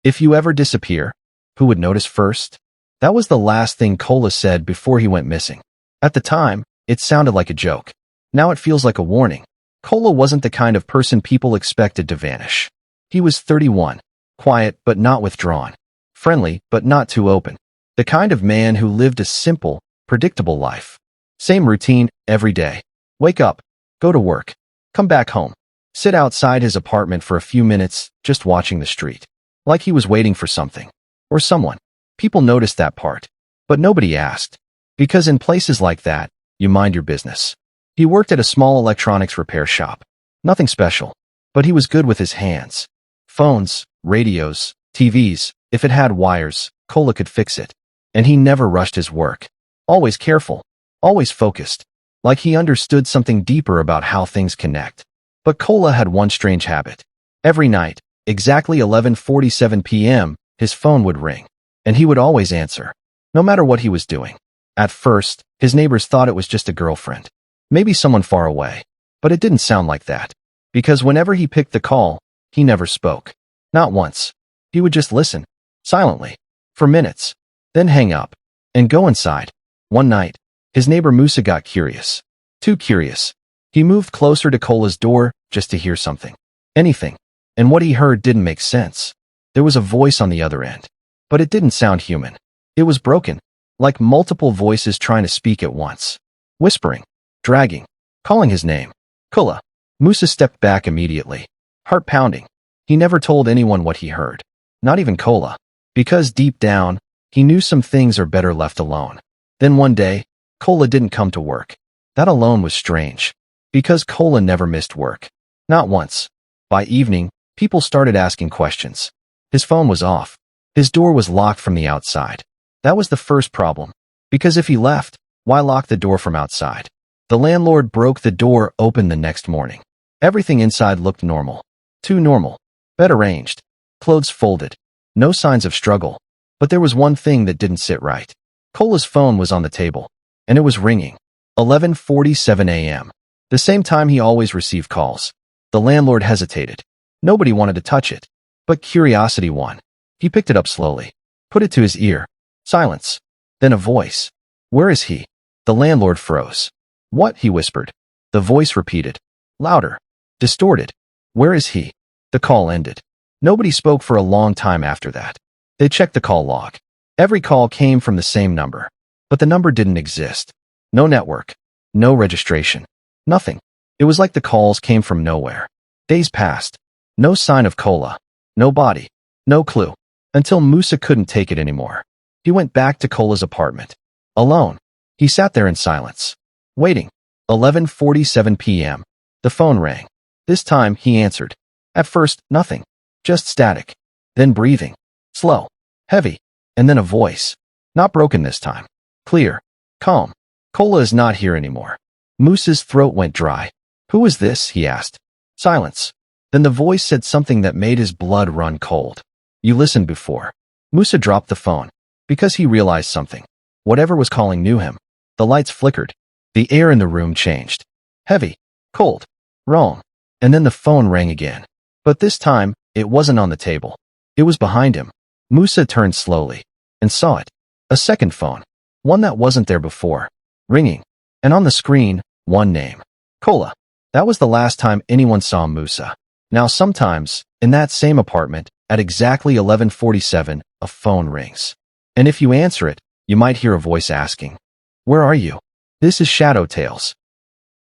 If you ever disappear, who would notice first? That was the last thing Kola said before he went missing. At the time, it sounded like a joke. Now it feels like a warning. Kola wasn't the kind of person people expected to vanish. He was 31, quiet but not withdrawn, friendly but not too open. The kind of man who lived a simple, predictable life. Same routine every day. Wake up, go to work, come back home, sit outside his apartment for a few minutes, just watching the street. Like he was waiting for something. Or someone. People noticed that part. But nobody asked. Because in places like that, you mind your business. He worked at a small electronics repair shop. Nothing special. But he was good with his hands. Phones, radios, TVs, if it had wires, Kola could fix it. And he never rushed his work. Always careful. Always focused. Like he understood something deeper about how things connect. But Kola had one strange habit. Every night, exactly 11:47 p.m., his phone would ring. And he would always answer. No matter what he was doing. At first, his neighbors thought it was just a girlfriend. Maybe someone far away. But it didn't sound like that. Because whenever he picked the call, he never spoke. Not once. He would just listen. Silently. For minutes. Then hang up. And go inside. One night, his neighbor Musa got curious. Too curious. He moved closer to Kola's door just to hear something. Anything. And what he heard didn't make sense. There was a voice on the other end. But it didn't sound human. It was broken. Like multiple voices trying to speak at once. Whispering. Dragging. Calling his name. Kola. Musa stepped back immediately. Heart pounding. He never told anyone what he heard. Not even Kola. Because deep down, he knew some things are better left alone. Then one day, Kola didn't come to work. That alone was strange. Because Kola never missed work. Not once. By evening, people started asking questions. His phone was off. His door was locked from the outside. That was the first problem. Because if he left, why lock the door from outside? The landlord broke the door open the next morning. Everything inside looked normal. Too normal. Bed arranged. Clothes folded. No signs of struggle. But there was one thing that didn't sit right. Kola's phone was on the table. And it was ringing. 11:47 a.m. The same time he always received calls. The landlord hesitated. Nobody wanted to touch it. But curiosity won. He picked it up slowly. Put it to his ear. Silence. Then a voice. Where is he? The landlord froze. What? He whispered. The voice repeated. Louder. Distorted. Where is he? The call ended. Nobody spoke for a long time after that. They checked the call log. Every call came from the same number. But the number didn't exist. No network. No registration. Nothing. It was like the calls came from nowhere. Days passed. No sign of Kola. No body. No clue. Until Musa couldn't take it anymore. He went back to Kola's apartment. Alone. He sat there in silence. Waiting. 11:47 p.m. The phone rang. This time, he answered. At first, nothing. Just static. Then breathing. Slow. Heavy. And then a voice. Not broken this time. Clear. Calm. Kola is not here anymore. Musa's throat went dry. Who is this? He asked. Silence. Then the voice said something that made his blood run cold. You listened before. Musa dropped the phone. Because he realized something. Whatever was calling knew him. The lights flickered. The air in the room changed. Heavy. Cold. Wrong. And then the phone rang again. But this time, it wasn't on the table. It was behind him. Musa turned slowly. And saw it. A second phone. One that wasn't there before. Ringing. And on the screen, one name. Kola. That was the last time anyone saw Musa. Now sometimes, in that same apartment, at exactly 11:47, a phone rings. And if you answer it, you might hear a voice asking, Where are you? This is Shadow Tales.